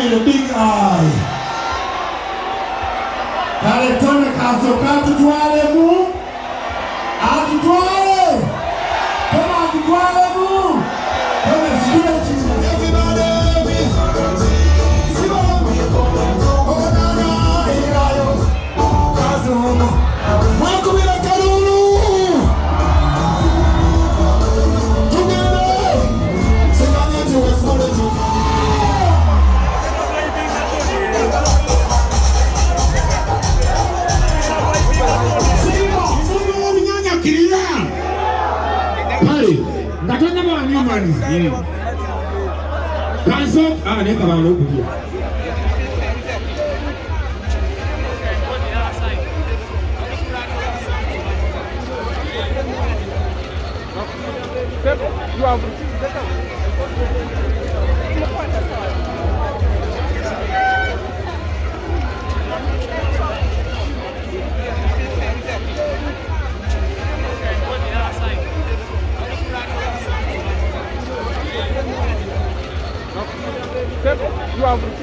with a big eye. Kaletone kazoka tutwale mu. Atutwale. Kama atutwale mu. Kama sikile chini. Kanso ne kaba no budia you have